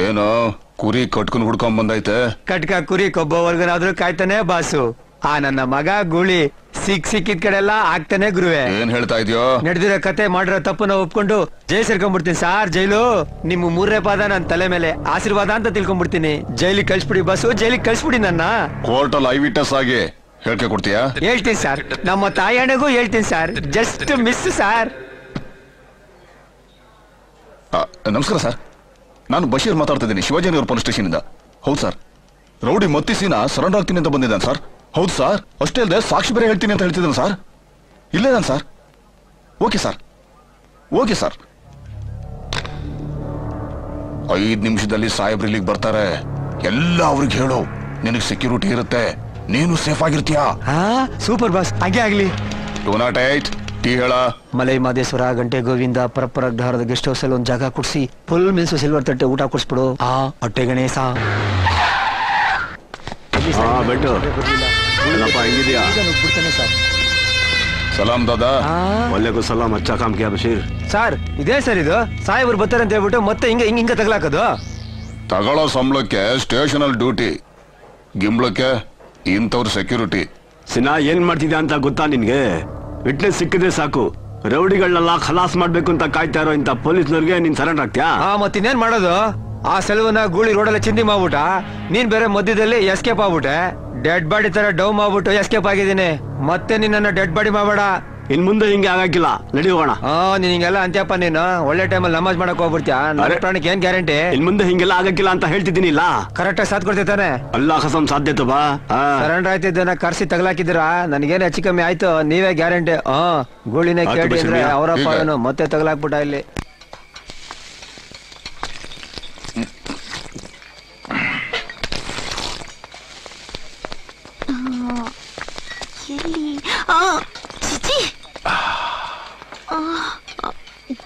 ಏನೋ ಕುರಿ ಕಟ್ಕೊಂಡ್ ಹುಡ್ಕೊಂಡ್ ಬಂದೈತೆ. ಕಟ್ಕ ಕುರಿ ಕೊಬ್ಬವರ್ಗನಾದ್ರೂ ಕಾಯ್ತಾನೆ ಬಾಸು. ಆ ನನ್ನ ಮಗ ಗೂಳಿ ಸಿಕ್ಕಿದ ಕಡೆ ಎಲ್ಲ ಆಗ್ತಾನೆ ಗುರುವೆ. ಏನ್ ಹೇಳ್ತಾ ಇದೆಯೋ? ನಡೆದಿರೋ ಕತೆ ಮಾಡಿರೋ ತಪ್ಪನ್ನ ಒಪ್ಕೊಂಡು ಜೈಲ್ ಸೇರ್ಕೊಂಡ್ಬಿಡ್ತೀನಿ ಸಾರ್. ಜೈಲು ನಿಮ್ಮ 3ನೇ ಪಾದ ನನ್ನ ತಲೆ ಮೇಲೆ ಆಶೀರ್ವಾದ ಅಂತ ತಿಳ್ಕೊಂಡ್ಬಿಡ್ತೀನಿ. ಜೈಲಿಗೆ ಕಳ್ಸ್ಬಿಡಿ ಬಾಸು, ಜೈಲಿಗೆ ಕಳ್ಸ್ಬಿಡಿ ನನ್ನ. ಕೋರ್ಟ್ ಅಲ್ಲಿ ಐ ವಿಟ್ನೆಸ್ ಆಗಿ ಹೇಳ್ಕೆ ಕೊಡ್ತೀಯಾ? ಹೇಳ್ತೀನಿ ಸರ್, ನಮ್ಮ ತಾಯಣ್ಣಗೂ ಹೇಳ್ತೀನಿ ಸರ್. Just miss sir. ನಮಸ್ಕಾರ ಸರ್, ನಾನು ಬಶೀರ್ ಮಾತಾಡ್ತಾ ಇದ್ದೀನಿ, ಶಿವಾಜಿನಗರ ಪೊಲೀಸ್ ಸ್ಟೇಷನ್ ಇಂದ. ಹೌದು ಸರ್, ರೌಡಿ ಮತ್ತಿಸಿನ ಸರೆಂಡರ್ ಆಗ್ತೀನಿ ಅಂತ ಬಂದಿದ್ದಾನೆ ಸರ್. ಹೌದು ಸರ್, ಅಷ್ಟೇ ಅಲ್ಲದೆ ಸಾಕ್ಷಿ ಬೇರೆ ಹೇಳ್ತೀನಿ ಅಂತ ಹೇಳ್ತಿದ್ದಾನೆ ಸರ್. ಇಲ್ಲೇದಾನೆ sir. Okay sir, okay sir. 5 ನಿಮಿಷದಲ್ಲಿ ಸಾಹೇಬ್ರು ಇಲ್ಲಿಗೆ ಬರ್ತಾರೆ. ಎಲ್ಲ ಅವ್ರಿಗೆ ಹೇಳು, ನಿನಗೆ ಸೆಕ್ಯೂರಿಟಿ ಇರುತ್ತೆ, ನೀನು ಸೇಫ್ ಆಗಿರ್ತೀಯಾ? ಸೂಪರ್ ಬಾಸ್, ಹಾಗೆ ಆಗ್ಲಿ. ಡೂ ನಾಟ್ ಏಟ್ ಟೀ ಹೇಳ. ಮಲೈ ಮಾದೇಶ್ವರ, ಗಂಟೆ ಗೋವಿಂದ, ಪರಪ್ಪರಗ್ರಹಾರದ ಗೆಸ್ಟ್ ಹೌಸ್ ಅಲ್ಲಿ ಒಂದು ಜಾಗ ಕೊಡ್ಸಿ ಫುಲ್ ಮಿಲ್ಸು ಸಿಲ್ವರ್ ತಟ್ಟೆ ಊಟ ಕೊಡ್ಸ್ಬಿಡು. ಹೊಟ್ಟೆ ಗಣೇಶ. ಸಲಾಂ ದಾದಾ. ವಾಲೇಕುಂ ಸಲಾಂ. ಅಚ್ಚಾ ಕಾಮ್ ಕಿಯಾ ಬಶೀರ್. ಸರ್ ಇದೇ ಸರ್, ಇದು ಸಾಹೇಬ್ರು ಬರ್ತಾರೆ ಅಂತ ಹೇಳ್ಬಿಟ್ಟು ಮತ್ತೆ ಹಿಂಗ ತಗಲಾಕೋದು. ತಗೊಳ್ಳೋ ಸಂಬಳಕ್ಕೆ ಸ್ಟೇಷನ್ ಅಲ್ಲಿ ಡ್ಯೂಟಿ, ಗಿಂಬ್ಳಕ್ಕೆ ಇಂಥವ್ರ ಸೆಕ್ಯೂರಿಟಿ. ಸಿನಾ ಏನ್ ಮಾಡ್ತಿದ್ಯಾ ಅಂತ ಗೊತ್ತಾ ನಿನ್ಗೆ? ವಿಟ್ನೆಸ್ ಸಿಕ್ಕಿದ್ರೆ ಸಾಕು, ರೌಡಿಗಳನ್ನೆಲ್ಲ ಖಲಾಸ್ ಮಾಡ್ಬೇಕು ಅಂತ ಕಾಯ್ತಾ ಇರೋ ಇಂಥ ಪೊಲೀಸ್ನವ್ರಿಗೆ ನೀನ್ ಸರೆಂಡರ್ ಆಗ್ತೀಯಾ? ಮತ್ತಿನ್ನೇನ್ ಮಾಡೋದು? ಆ ಸೆಲವನ್ನ ಗೂಳಿ ರೋಡಲ್ಲಿ ಚಿಂದಿ ಮಾಡ್ಬಿಟ್ಟ, ನೀನ್ ಬೇರೆ ಮಧ್ಯದಲ್ಲಿ ಎಸ್ಕೇಪ್ ಆಗ್ಬಿಟ್ಟೆ. ಡೆಡ್ ಬಾಡಿ ತರ ಡೌ ಮಾಡ್ಬಿಟ್ಟು ಎಸ್ಕೇಪ್ ಆಗಿದ್ದೀನಿ. ಮತ್ತೆ ನಿನ್ನ ಡೆಡ್ ಬಾಡಿ ಮಾಡ್ಬೇಡ. ಇನ್ ಮುಂದೆ ಹಿಂಗೆ ಆಗಕ್ಕಿಲ್ಲ, ನಡಿ ಹೋಗೋಣ. ನೀನ್ ಹಿಂಗೆಲ್ಲ ಅಂತ್ಯಪ್ಪ, ನೀನು ಒಳ್ಳೆ ಟೈಮಲ್ಲಿ ನಮಾಜ್ ಮಾಡಕ್ ಹೋಗ್ಬಿಡ್ತೀಯ. ನನ್ನ ಪ್ರಾಣಕ್ಕೆ ಏನ್ ಗ್ಯಾರಂಟಿ? ಇನ್ ಮುಂದೆ ಹಿಂಗೆಲ್ಲ ಆಗಕ್ಕಿಲ್ಲ ಅಂತ ಹೇಳ್ತಿದ್ದೀನಿ. ಇಲ್ಲ ಕರೆಕ್ಟ್ ಆಗಿ ಸಾಥ್ ಕೊಡ್ತಿದ್ದಾನೆ. ಅಲ್ಲಾ ಕಸಂ ಸಾಧ್ಯತೆ ಬಾ. ಸರೆಂಡರ್ ಆಯ್ತಿದ್ದನ್ನ ಕರ್ಸಿ ತಗಲಾಕಿದ್ರ ನನಗೇನು ಹೆಚ್ಚು ಕಮ್ಮಿ ಆಯ್ತು, ನೀವೇ ಗ್ಯಾರಂಟಿ. ಗೂಳಿನೇ ಕೇಳಿ ಅಂದ್ರೆ ಅವರಪ್ಪ ಏನು ಮತ್ತೆ ತಗಲಾಕ್ಬಿಟ್ಟ ಇಲ್ಲಿ.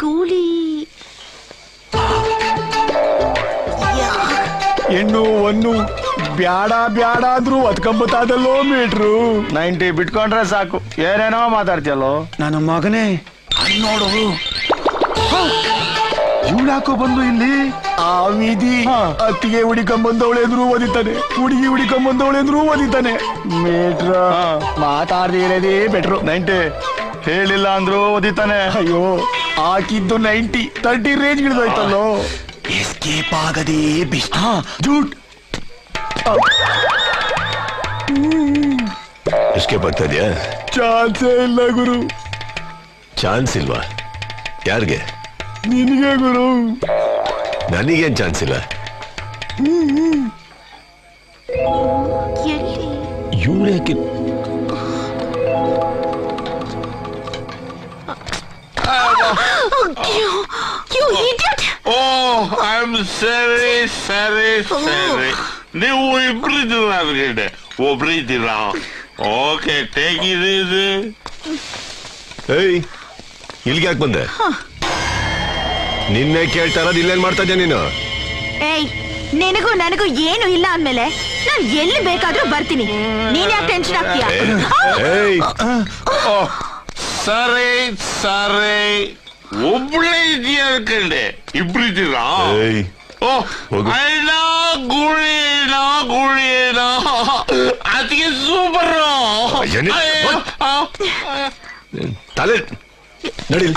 ಗೂಳಿ ಹೆಣ್ಣು ಒನ್ನು ಬ್ಯಾಡ ಬ್ಯಾಡ ಅಂದ್ರು ಅದ್ಕೊಂಬತ್ತಾದಲ್ಲೋ ಮೀಟ್ರು. 90 ಬಿಟ್ಕೊಂಡ್ರೆ ಸಾಕು, ಏನೇನೋ ಮಾತಾಡ್ತಿಯಲ್ಲೋ ನನ್ನ ಮಗನೇ. ನೋಡು ಇವಳಾಕೋ ಬಂದು ಇಲ್ಲಿ. ಆ ವಿಧಿ ಅತ್ತಿಗೆ ಹುಡಿಕೊಂಬಂದವಳೆ ಅಂದ್ರೂ ಓದಿತಾನೆ, ಹುಡುಗಿ ಹುಡಿಕೊಂಬಂದವಳೆ ಅಂದ್ರೂ ಓದಿತಾನೆ. ಮೀಟ್ರ ಮಾತಾಡ್ದಿರದೇ ಬೆಟ್ರು. 90 ಹೇಳಿಲ್ಲ ಅಂದ್ರೂ ಓದಿತಾನೆ. ಅಯ್ಯೋ ಹಾಕಿದ್ದು 90 30 ರೇಂಜ್ ಹಿಡಿದೋಯ್ತಲ್ಲೋ. ಎಸ್ಕೇಪ್ ಆಗದೆ ಬಿಸ್ಟ್ ಜೂಟ್. ಎಸ್ಕೇಪ್ ಆಗ್ತಾ ಇದೆಯಾ? ಚಾನ್ಸೇ ಇಲ್ಲ ಗುರು. ಚಾನ್ಸ್ ಇಲ್ವಾ? ಯಾರಿಗೆ? ನಿನಗೆ ಗುರು. ನನಗೇನ್ ಚಾನ್ಸ್ ಇಲ್ಲ. ಇವಳೇಕೆ? ನೀವು ಇಬ್ಬರಿದ್ದೀರ, ಒಬ್ರಿದ್ದೀರಾ? Okay, take it easy. ಏಯ್, ಇಲ್ಲಿಗೆ ಯಾಕೆ ಬಂದೆ? ನಿನ್ನೆ ಕೇಳ್ತಾ ಇರೋದು ಇಲ್ಲೇನ್ ಮಾಡ್ತಾ ಇದ್ಯಾ ನೀನು? ಏಯ್, ನಿನಗೂ ನನಗೂ ಏನು ಇಲ್ಲ ಅಂದ್ಮೇಲೆ ನಾನು ಎಲ್ಲಿ ಬೇಕಾದ್ರೂ ಬರ್ತೀನಿ. ನೀನ್ ಯಾಕೆ ಟೆನ್ಷನ್ ಆಗ್ತೀಯಾ? ಸರಿ ಸರಿ, ಒಬ್ಳೇ ಇದೆಯಾ ಅನ್ಕಂಡೆ, ಇಬ್ರಿದ್ದೀರಾ? ಅಣ್ಣ ಗುಳಿನ ಗುಳಿನ ಅದಕ್ಕೆ ಸೂಪರ್ ತಲೆ ನಡಿ.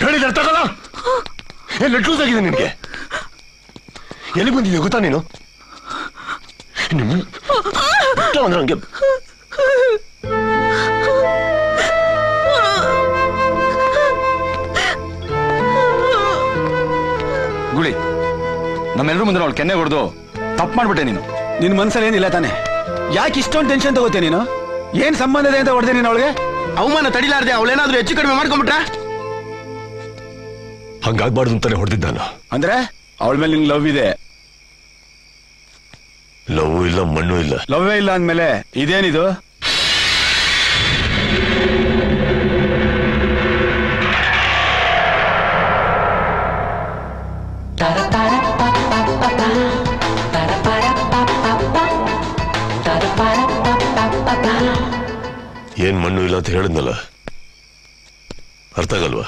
ಹೇಳಿದ್ರೆ ತಗೋಲ್ಲ. ಎಲ್ಲ ಲೂಸ್ ಆಗಿದೆ ನಿನ್ಗೆ. ಎಲ್ಲಿ ಬಂದಿದ್ಯಾ ಗೊತ್ತಾ ನೀನು? ಅಂದ್ರೆ ಹಂಗೆ ಗುಳಿ, ನಮ್ಮೆಲ್ಲರೂ ಮುಂದೆ ಅವಳು ಕೆನ್ನೆ ಹೊಡೆದು ತಪ್ಪು ಮಾಡ್ಬಿಟ್ಟೆ ನೀನು. ನಿನ್ ಮನ್ಸಲ್ಲಿ ಏನಿಲ್ಲ ತಾನೆ? ಯಾಕೆ ಇಷ್ಟೊಂದು ಟೆನ್ಷನ್ ತಗೋತೀಯ ನೀನು? ಏನ್ ಸಂಬಂಧ ಇದೆ ಅಂತ ಹೊಡೆದೆ ನೀನು ಅವಳಿಗೆ? ಅವಮಾನ ತಡಿಲಾರ್ದೆ ಅವಳೇನಾದ್ರೂ ಹೆಚ್ಚು ಕಡಿಮೆ ಮಾಡ್ಕೊಂಡ್ಬಿಟ್ರ? ಹಂಗಾಗ್ಬಾರ್ದು ಅಂತಾನೆ ಹೊಡೆದಿದ್ದ ನಾನು. ಅಂದ್ರೆ ಅವಳ ಮೇಲೆ ನಿನ್ ಲವ್ ಇದೆ? ಲವ್ ಇಲ್ಲ, ಮಣ್ಣು ಇಲ್ಲ. ಲವ್ವೇ ಇಲ್ಲ ಅಂದ್ಮೇಲೆ ಇದೇನಿದು? Para ಏನ್ ಮಣ್ಣು ಇಲ್ಲ ಅಂತ ಹೇಳಿದ್ನಲ್ಲ, ಅರ್ಥ ಆಗಲ್ವಾ?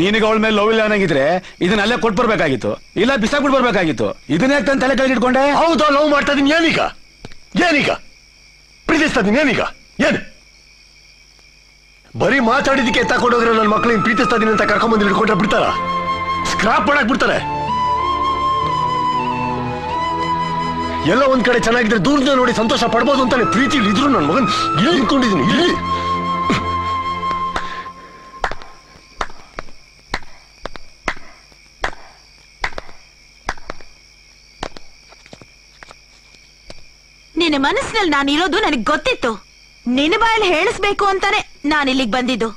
ನಿನಗೆ ಅವಳ ಮೇಲೆ ಲವ್ ಇಲ್ಲ ಅನ್ನಂಗಿದ್ರೆ ಇದನ್ನ ಅಲ್ಲೇ ಕೊಟ್ಬರ್ಬೇಕಾಗಿತ್ತು, ಇಲ್ಲ ಬಿಸಾಕ್ಬಿಟ್ಟು ಬರ್ಬೇಕಾಗಿತ್ತು. ಇದನ್ನ ಯಾಕೆ ತನ್ನ ತಲೆ ಕೆಳಗಿಟ್ಕೊಂಡೆ? ಹೌದಾ, ಲವ್ ಮಾಡ್ತಾ ಇದೀನಿ. ಏನೀಗ ಪ್ರೀತಿಸ್ತಾ ಇದೀನಿ. ಏನು ಬರೀ ಮಾತಾಡಿದಕ್ಕೆ ತಗೊಂಡೋದ್ರೆ ನನ್ನ ಮಕ್ಕಳಿಗೆ ಪ್ರೀತಿಸ್ತಾ ಇದೀನಿ ಅಂತ ಕರ್ಕೊಂಡ್ಬಂದು ಹಿಡ್ಕೊಂಡ್ರೆ ಬಿಡ್ತಾರ? ಸ್ಕ್ರಾಪ್ ಮಾಡಕ್ ಬಿಡ್ತಾರೆ. ಎಲ್ಲ ಒಂದ್ ಕಡೆ ಚೆನ್ನಾಗಿದ್ರೆ ದೂರದಿಂದ ನೋಡಿ ಸಂತೋಷ ಪಡ್ಬೋದು ಅಂತಾನೆ ಪ್ರೀತಿ ಇದ್ರು ನನ್ನ ಮಗನ್ ಇಲ್ಲಿ ನಿಂತ್ಕೊಂಡಿದ್ದೀನಿ. ಇಲ್ಲಿ ನಿನ್ನ ಮನಸ್ಸಿನಲ್ಲಿ ನಾನಿರೋದು ನನಗೆ ಗೊತ್ತಿತ್ತು. ನಿನ್ನ ಬಾಯಲ್ಲಿ ಹೇಳಿಸ್ಬೇಕು ಅಂತಾನೆ ನಾನಿಲ್ಲಿಗೆ ಬಂದಿದ್ದು.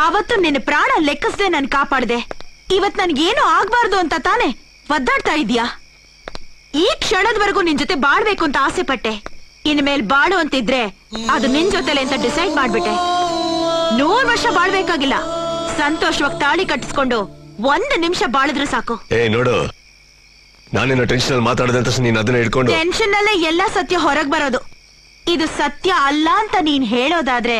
ಆವತ್ತು ನಿನ್ನ ಪ್ರಾಣ ಲೆಕ್ಕಿಸದೆ ನಾನು ಕಾಪಾಡ್ದೆ. ಇವತ್ ನನ್ಗೇನು ಆಗ್ಬಾರ್ದು ಅಂತ ತಾನೆ ಒದ್ದಾಡ್ತಾ ಇದೀಯಾ? ಈ ಕ್ಷಣದವರೆಗೂ ನಿನ್ ಜೊತೆ ಬಾಳ್ಬೇಕು ಅಂತ ಆಸೆ ಪಟ್ಟೆ. ಇನ್ಮೇಲ್ ಬಾಳು ಅಂತಿದ್ರೆ ಅದು ನಿನ್ ಜೊತೆಲೆ ಅಂತ ಡಿಸೈಡ್ ಮಾಡ್ಬಿಟ್ಟೆ. 100 ವರ್ಷ ಬಾಳ್ಬೇಕಾಗಿಲ್ಲ, ಸಂತೋಷವಾಗಿ ತಾಳಿ ಕಟ್ಟಿಸ್ಕೊಂಡು 1 ನಿಮಿಷ ಬಾಳಿದ್ರೆ ಸಾಕು. ನೋಡು, ನಾನೇನೋ ಟೆನ್ಷನ್ ಅಲ್ಲಿ ಮಾತಾಡದೆ ಅಂತ ನೀನ್ ಅದನ್ನ ಇಟ್ಕೊಂಡು ಟೆನ್ಷನ್ ಅಲ್ಲೇ ಎಲ್ಲಾ ಸತ್ಯ ಹೊರಗ್ ಬರೋದು. ಇದು ಸತ್ಯ ಅಲ್ಲ ಅಂತ ನೀನ್ ಹೇಳೋದಾದ್ರೆ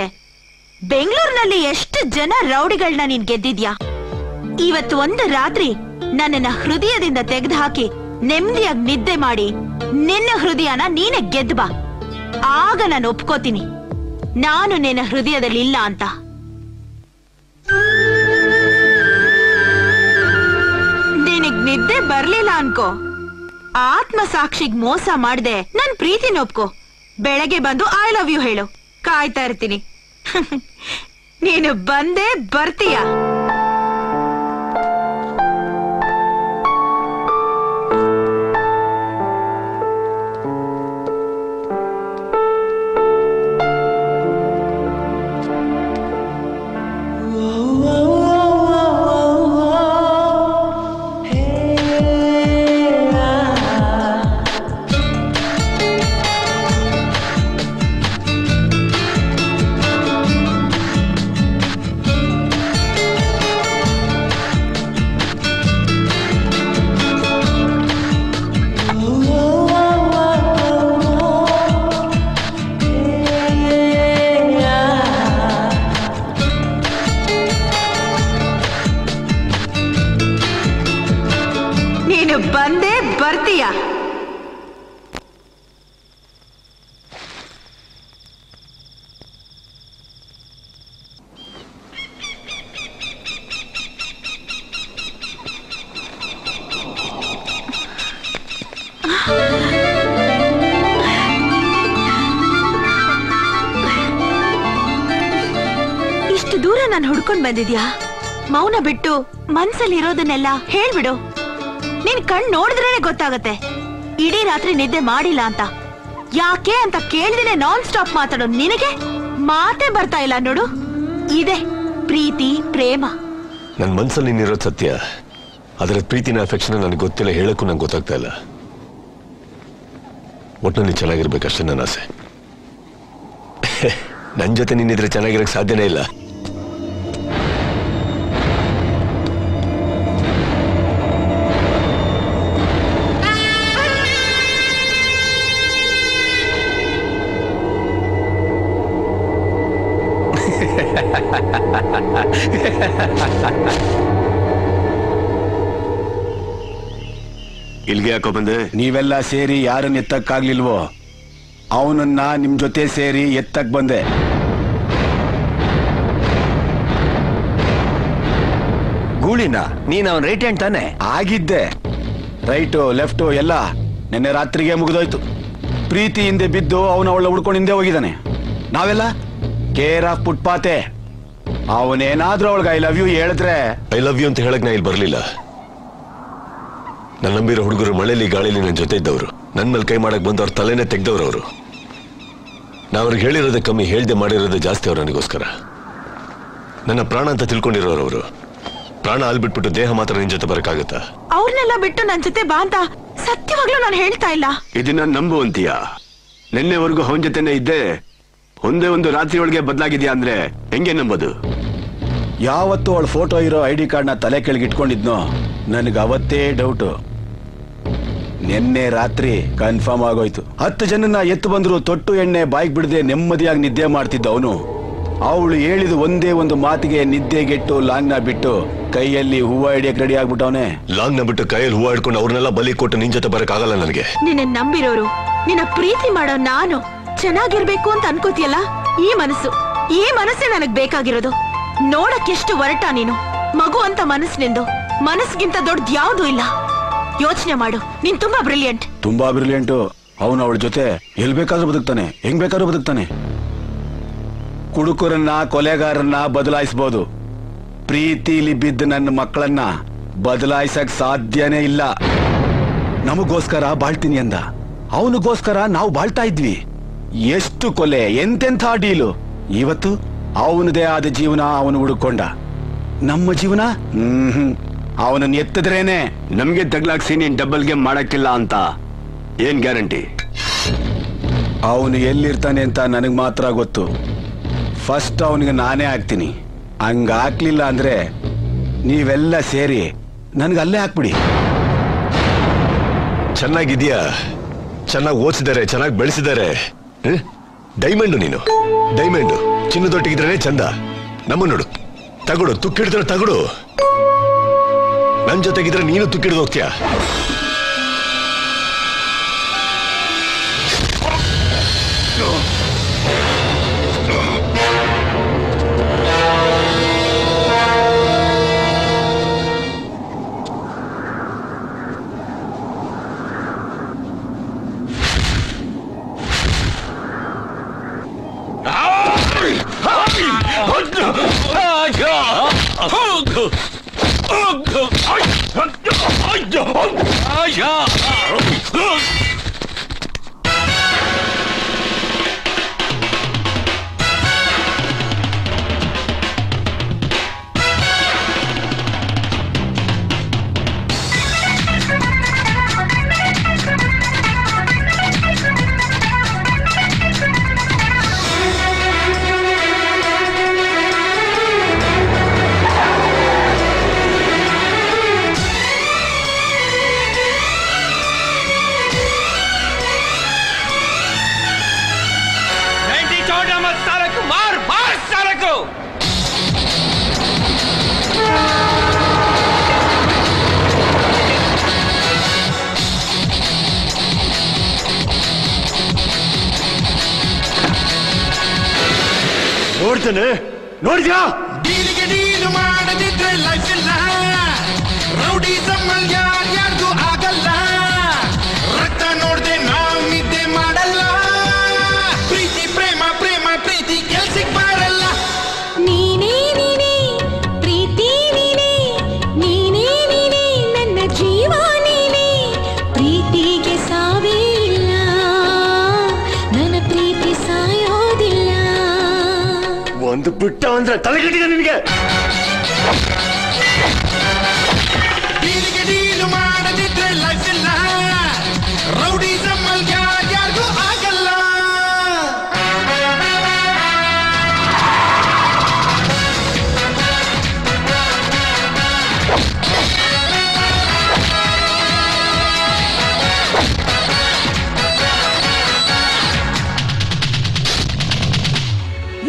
ಬೆಂಗಳೂರಿನಲ್ಲಿ ಎಷ್ಟು ಜನ ರೌಡಿಗಳನ್ನ ನೀನ್ ಗೆದ್ದಿದ್ಯಾ? ಇವತ್ತು ಒಂದು ರಾತ್ರಿ ನನ್ನನ್ನ ಹೃದಯದಿಂದ ತೆಗೆದು ಹಾಕಿ ನೆಮ್ಮದಿಯಾಗಿ ನಿದ್ದೆ ಮಾಡಿ ನಿನ್ನ ಹೃದಯನ ನೀನೆ ಗೆದ್ದು ಬಾ. ಆಗ ನಾನು ಒಪ್ಕೋತೀನಿ ನಾನು ನಿನ್ನ ಹೃದಯದಲ್ಲಿ ಇಲ್ಲ ಅಂತ. ನಿನಗ್ ನಿದ್ದೆ ಬರ್ಲಿಲ್ಲ ಅನ್ಕೋ, ಆತ್ಮ ಸಾಕ್ಷಿಗ್ ಮೋಸ ಮಾಡ್ದೆ ನನ್ ಪ್ರೀತಿನ ಒಪ್ಕೋ. ಬೆಳಗ್ಗೆ ಬಂದು ಐ ಲವ್ ಯು ಹೇಳು, ಕಾಯ್ತಾ ಇರ್ತೀನಿ. ನೀನು ಬಂದೇ ಬರ್ತೀಯ. ನೀನು ಬಂದೇ ಬರ್ತೀಯ. ಇಷ್ಟು ದೂರ ನಾನು ಹುಡ್ಕೊಂಡ್ ಬಂದಿದ್ಯಾ? ಮೌನ ಬಿಟ್ಟು ಮನ್ಸಲ್ಲಿ ಇರೋದನ್ನೆಲ್ಲ ಹೇಳ್ಬಿಡು. ನೀನ್ ಕಣ್ ನೋಡಿದ್ರೇನೆ ಗೊತ್ತಾಗತ್ತೆ ಇಡೀ ರಾತ್ರಿ ನಿದ್ದೆ ಮಾಡಿಲ್ಲ ಅಂತ. ಯಾಕೆ ಅಂತ ಕೇಳ್ದೇನೆ ನಾನ್ ಸ್ಟಾಪ್ ಮಾತಾಡೋ ನಿನಗೆ ಮಾತೇ ಬರ್ತಾ ಇಲ್ಲ ನೋಡು. ಇದೆ ಪ್ರೀತಿ ಪ್ರೇಮ. ನನ್ ಮನ್ಸಲ್ಲಿ ನೀನಿರೋದು ಸತ್ಯ, ಅದರ ಪ್ರೀತಿನ ಅಫೆಕ್ಷನ್ ನನಗೆ ಗೊತ್ತಿಲ್ಲ, ಹೇಳಕ್ಕೂ ನಂಗೆ ಗೊತ್ತಾಗ್ತಾ ಇಲ್ಲ. ಒಟ್ಟಿನಲ್ಲಿ ಚೆನ್ನಾಗಿರ್ಬೇಕಷ್ಟೇ ನನ್ನ ಆಸೆ. ನನ್ ಜೊತೆ ನೀನಿದ್ರೆ ಚೆನ್ನಾಗಿರಕ್ ಸಾಧ್ಯನೇ ಇಲ್ಲ. ಇಲ್ಗೆ ಯಾಕೋ ಬಂದೆ? ನೀವೆಲ್ಲ ಸೇರಿ ಯಾರನ್ನ ಎತ್ತಕ್ಕಾಗ್ಲಿಲ್ವೋ ಅವನನ್ನ ನಿಮ್ ಜೊತೆ ಸೇರಿ ಎತ್ತಕ್ ಬಂದೆ. ಗೂಳಿನ ನೀನ್ ಅವನ್ ರೈಟ್ ಹ್ಯಾಂಡ್ ತಾನೆ? ಆಗಿದ್ದೆ. ರೈಟು ಲೆಫ್ಟು ಎಲ್ಲ ನಿನ್ನೆ ರಾತ್ರಿಗೆ ಮುಗಿದೋಯ್ತು. ಪ್ರೀತಿ ಹಿಂದೆ ಬಿದ್ದು ಅವನ ಅವಳ ಹುಡ್ಕೊಂಡು ಹಿಂದೆ ಹೋಗಿದ್ದಾನೆ. ನಾವೆಲ್ಲ ಕೇರ್ ಆಫ್ ಫುಟ್ಪಾತೆ. ಅವನೇನಾದ್ರೂ ಅವಳಿಗೆ ಐ ಲವ್ ಯು ಹೇಳಿದ್ರೆ ಐ ಲವ್ ಯು ಅಂತ ಹೇಳಕ್ ನಾ ಇಲ್ಲಿ ಬರ್ಲಿಲ್ಲ. ನನ್ನ ನಂಬಿರೋ ಹುಡುಗರು ಮಳೆಲಿ ಗಾಳಿಲಿ ನನ್ನ ಜೊತೆ ಇದ್ದವರು, ನನ್ ಮೇಲೆ ಕೈ ಮಾಡಕ್ ಬಂದವ್ರ ತಲೆನೇ ತೆಗ್ದವ್ರು ಅವರು. ನಾ ಅವ್ರಿಗೆ ಹೇಳಿರೋದೇ ಕಮ್ಮಿ, ಹೇಳ್ದೆ ಮಾಡಿರೋದೇ ಜಾಸ್ತಿ ಅವ್ರು ನನಗೋಸ್ಕರ. ನನ್ನ ಪ್ರಾಣ ಅಂತ ತಿಳ್ಕೊಂಡಿರೋರು ಅವರು. ಪ್ರಾಣ ಅಲ್ಬಿಟ್ಬಿಟ್ಟು ದೇಹ ಮಾತ್ರ ನಿನ್ ಜೊತೆ ಬರಕಾಗತ್ತಾ? ಅವ್ರನ್ನೆಲ್ಲ ಬಿಟ್ಟು ನನ್ ಜೊತೆ ಬಾ ಅಂತ ಸತ್ಯವಾಗ್ಲೂ ನಾನು ಹೇಳ್ತಾ ಇಲ್ಲ. ಇದನ್ನ ನಂಬುವಂತೀಯ? ನಿನ್ನೆವರೆಗೂ ಅವನ ಜೊತೆನೆ ಇದ್ದೆ, ಒಂದೇ ಒಂದು ರಾತ್ರಿ ಒಳಗೆ ಬದಲಾಗಿದ್ಯಾ ಅಂದ್ರೆ ಹೆಂಗೆ ನಂಬೋದು? ಯಾವತ್ತು ಅವಳ ಫೋಟೋ ಇರೋ ID ಕಾರ್ಡ್ನ ತಲೆ ಕೆಳಗೆ ಇಟ್ಕೊಂಡಿದ್ನೋ ನನಗೆ ಅವತ್ತೇ ಡೌಟು. ನಿನ್ನೆ ರಾತ್ರಿ ಕನ್ಫರ್ಮ್ ಆಗೋಯ್ತು. 10 ಜನನ ಎತ್ತು ಬಂದ್ರು ತೊಟ್ಟು ಎಣ್ಣೆ ಬಾಯಿಗೆ ಬಿಡದೆ ನೆಮ್ಮದಿಯಾಗಿ ನಿದ್ದೆ ಮಾಡ್ತಿದ್ದ ಅವನು. ಅವಳು ಹೇಳಿದ ಒಂದೇ ಒಂದು ಮಾತಿಗೆ ನಿದ್ದೆಗೆಟ್ಟು ಲಾಂಗ್ನ ಬಿಟ್ಟು ಕೈಯಲ್ಲಿ ಹೂವ ಹಿಡಿಯಕ್ ರೆಡಿ ಆಗ್ಬಿಟ್ಟವನೆ. ಲಾಂಗ್ನ ಬಿಟ್ಟು ಕೈಯಲ್ಲಿ ಹೂವ ಹಿಡ್ಕೊಂಡು ಅವ್ರನ್ನೆಲ್ಲ ಬಲಿ ಕೊಟ್ಟು ನಿನ್ ಜೊತೆ ಬರಕ್ ಆಗಲ್ಲ ನನಗೆ. ನಿನ್ನ ನಂಬಿರೋರು, ನಿನ್ನ ಪ್ರೀತಿ ಮಾಡೋ ನಾನು ಚೆನ್ನಾಗಿರ್ಬೇಕು ಅಂತ ಅನ್ಕೋತಿಯಲ್ಲ, ಈ ಮನಸ್ಸೇ ನನಗ್ ಬೇಕಾಗಿರೋದು. ನೋಡಕ್ಕೆಷ್ಟು ಒರಟ ನೀನು, ಮಗು ಅಂತ ಮನಸ್ಸಿನಿಂದು. ಮನಸ್ಸಿಗಿಂತ ದೊಡ್ಡ ಯಾವ್ದು ಇಲ್ಲ. ಯೋಚನೆ ಮಾಡು, ನೀನ್ ತುಂಬಾ ಬ್ರಿಲಿಯಂಟು. ಅವನು ಅವಳ ಜೊತೆ ಎಲ್ ಬೇಕಾದ್ರೂ ಬದುಕ್ತಾನೆ, ಹೆಂಗ್ ಬೇಕಾದ್ರೂ ಬದುಕ್ತಾನೆ. ಕುಡುಕರನ್ನ ಕೊಲೆಗಾರನ್ನ ಬದಲಾಯಿಸಬಹುದು, ಪ್ರೀತಿಲಿ ಬಿದ್ದ ನನ್ನ ಮಕ್ಕಳನ್ನ ಬದಲಾಯಿಸಕ್ ಸಾಧ್ಯನೇ ಇಲ್ಲ. ನಮಗೋಸ್ಕರ ಬಾಳ್ತೀನಿ ಅಂದ, ಅವನಿಗೋಸ್ಕರ ನಾವು ಬಾಳ್ತಾ ಇದ್ವಿ. ಎಷ್ಟು ಕೊಲೆ, ಎಂತೆಂಥ ಡೀಲು. ಇವತ್ತು ಅವನದೇ ಆದ ಜೀವನ ಅವನು ಹುಡುಕೊಂಡ. ನಮ್ಮ ಜೀವನ ಅವನನ್ನು ಎತ್ತಿದ್ರೇನೆ. ನಮ್ಗೆ ತಗ್ಲಾಕ್ಸಿ ನೀನ್ ಡಬಲ್ ಗೇಮ್ ಮಾಡಕ್ಕಿಲ್ಲ ಅಂತ ಏನ್ ಗ್ಯಾರಂಟಿ? ಅವನು ಎಲ್ಲಿರ್ತಾನೆ ಅಂತ ನನಗ್ ಮಾತ್ರ ಗೊತ್ತು. ಫಸ್ಟ್ ಅವನಿಗೆ ನಾನೇ ಹಾಕ್ತೀನಿ. ಹಂಗ ಹಾಕ್ಲಿಲ್ಲ ಅಂದ್ರೆ ನೀವೆಲ್ಲ ಸೇರಿ ನನ್ಗೆ ಅಲ್ಲೇ ಹಾಕ್ಬಿಡಿ. ಚೆನ್ನಾಗಿದ್ಯಾ, ಚೆನ್ನಾಗಿ ಓದಿಸಿದ್ದಾರೆ, ಚೆನ್ನಾಗಿ ಬೆಳೆಸಿದ್ದಾರೆ. ಡೈಮಂಡು ನೀನು, ಡೈಮಂಡು. ಚಿನ್ನದೊಟ್ಟಿಗಿದ್ರೆ ಚಂದ. ನಮ್ಮ ನೋಡು, ತಗೊಡು, ತುಕ್ಕಿಡಿದ್ರೆ ತಗೊಡು. ನನ್ ಜೊತೆಗಿದ್ರೆ ನೀನು ತುಕ್ಕಿಡ್ದು ಹೋಗ್ತೀಯ. ನೋಡ್ತೇನೆ, ನೋಡಿದ್ಯಾ? ಡೀಲಿಗೆ ಡೀಲು ಮಾಡದಿದ್ರೆ ಲೈಫ್ ಇಲ್ಲ. ರೌಡಿಸಮ್ ಯಾರ್ಯಾರ್ಗೂ ಆಗಲ್ಲ. ರಕ್ತ ನೋಡ್ದೆ ನಾವು ನಿದ್ದೆ ಮಾಡಲ್ಲ. ಪ್ರೀತಿ ಪ್ರೇಮ, ಪ್ರೇಮ ಪ್ರೀತಿ ಕೆಲ್ಸಕ್ ಬರಲ್ಲ. ನೀನೇ ನೀನೇ ಪ್ರೀತಿ, ನೀನೇ ನೀನೇ ನೀನೇ ನನ್ನ ಜೀವ, ನೀನೇ ಪ್ರೀತಿಗೆ ಸಾವೇ ಇಲ್ಲ. ನನ್ನ ಪ್ರೀತಿ ಸಾಯೋದಿಲ್ಲ. ಒಂದು ಬಿಟ್ಟ ಅಂದ್ರೆ ತಲೆಗಟ್ಟಿದೆ ನಿನಗೆ. ಡೀಲಿಗೆ ಡೀಲು ಮಾಡದಿದ್ರೆ ಲೈಫ್ ಇಲ್ಲ. ರೌಡಿಸಮ್ ಯಾರ್ಯಾರ್ಗೂ ಆಗಲ್ಲ.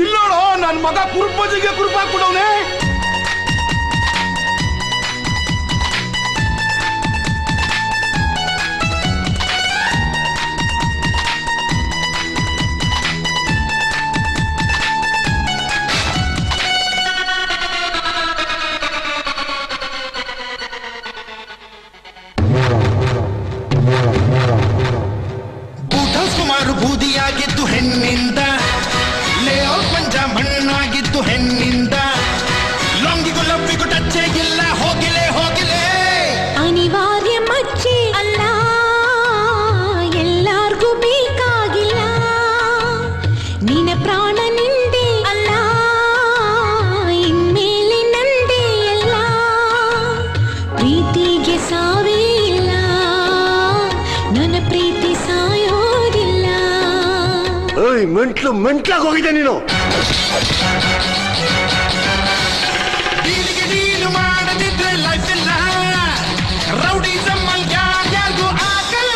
ಇಲ್ಲೋಡೋ ನನ್ ಮಗ ಕುರುಪಜಿಗೆ ಕುರುಪಾಕ್ಬಿಡವನೆ. ಸುಮಾರು ಬೂದಿಯಾಗಿದ್ದು ಹೆಣ್ಣಿಂದ, ಲೇಔಟ್ ಪಂಜ ಮಣ್ಣಾಗಿದ್ದು ಹೆಣ್ಣಿಂದ. ಲೊಂಗಿಗೂ ಲವ್ವಿಗೂ ಟಚ್ಚೇ ಇಲ್ಲ. ಹೋಗಿಲೆ ಹೋಗಿಲೆ ಅನಿವಾರ್ಯ ಮಚ್ಚೆ ಅಲ್ಲ, ಎಲ್ಲಾರ್ಗೂ ಬೇಕಾಗಿಲ್ಲ. ನಿನ್ನ ಪ್ರಾಣ ನಿಂದೆ ಅಲ್ಲ, ಇನ್ಮೇಲೆ ನಂದೇ ಎಲ್ಲ. ಪ್ರೀತಿಗೆ ಸಾವೇ ಇಲ್ಲ, ನನ್ನ ಪ್ರೀತಿ ಸಾಯೋದಿಲ್ಲ. ಮೆಂಟ್ಲಾಗಿ ಹೋಗಿದೆ ನೀನು. ಡೀಲಿಗೆ ಡೀಲು ಮಾಡದಿದ್ರೆ ಲೈಫ್ ಇಲ್ಲ. ರೌಡಿಸಮ್ ಯಾರ್ಯಾರ್ಗೂ ಆಗಲ್ಲ.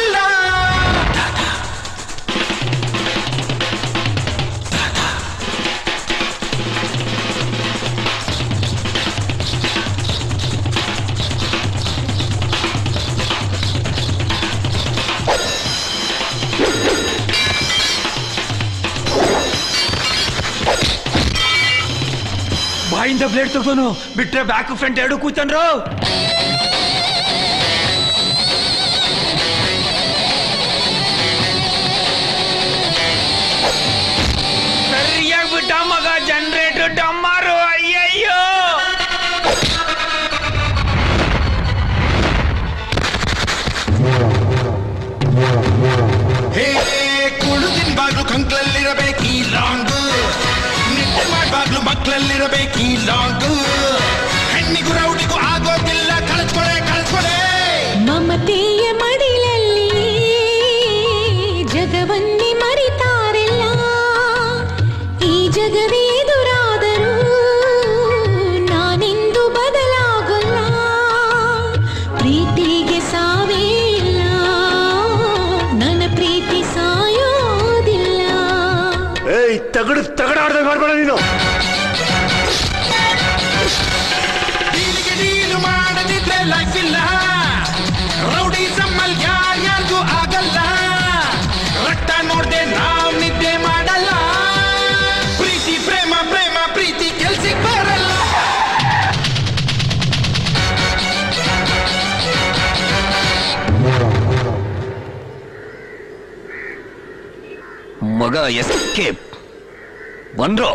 ಬಾಯಿಂದ ಬ್ಲೇಡ್ ತಗೋನು ಬಿಟ್ರೆ ಬ್ಯಾಕ್ ಫ್ರಂಟ್ ಎರಡು ಕೂತನ್ರು. ಸರಿಯಾಗಿ ಬಿಟ್ಟ ಮಗ ಜನರೇಟರ್ ಡಮ್ಮಾರು. ಅಯ್ಯಯ್ಯೋ ಕುಳುದಿನ ಬಾಗ್ಲು ಕಂಕ್ಲಲ್ಲಿರಬೇಕು ಈ ಲಾಂಗ್, ನಿದ್ದೆ ಮಾಡ್ಬಾಗ್ಲು ಮಕ್ಳಲ್ಲಿರಬೇಕು ಈ ಲಾಂಗ್. ಹೆಣ್ಣಿಗೂ ರೌಡಿಗೂ ಆಗೋದಿಲ್ಲ, ಕಳ್ಸ್ಕೊಳೆ ಕಳ್ಸ್ಕೊಳೆ. ಮಮತೆಯ ಮಡಿಲಲ್ಲಿ ಜಗವನ್ನೇ ಮರಿತಾರೆಲ್ಲ, ಈ ಜಗವೇ ಎದುರಾದರೂ ನಾನೆಂದು ಬದಲಾಗಲ್ಲ. ಪ್ರೀತಿಗೆ ಸಾವೇ ಇಲ್ಲ, ನನ್ನ ಪ್ರೀತಿ ಸಾಯೋದಿಲ್ಲ. ಏಯ್ ತಗಡಾಡ್ದಂಗೆ ಮಾಡ್ಬೇಡ ನೀನು. ಡೀಲಿಗೆ ಡೀಲು ಮಾಡದಿದ್ರೆ ಲೈಫ್ ಇಲ್ಲ, ರೌಡಿ ಸಮ್ಮಲ್ ಯಾರ್ಯಾರಿಗೂ ಆಗಲ್ಲ. ರಕ್ತ ನೋಡ್ದೆ ನಾವ್ ನಿದ್ದೆ ಮಾಡಲ್ಲ, ಪ್ರೀತಿ ಪ್ರೇಮ ಪ್ರೇಮ ಪ್ರೀತಿ ಕೆಲ್ಸಕ್ ಬರಲ್ಲ. ಮಗ ಎಸ್ಕೇಪ್ ಬಂದ್ರು.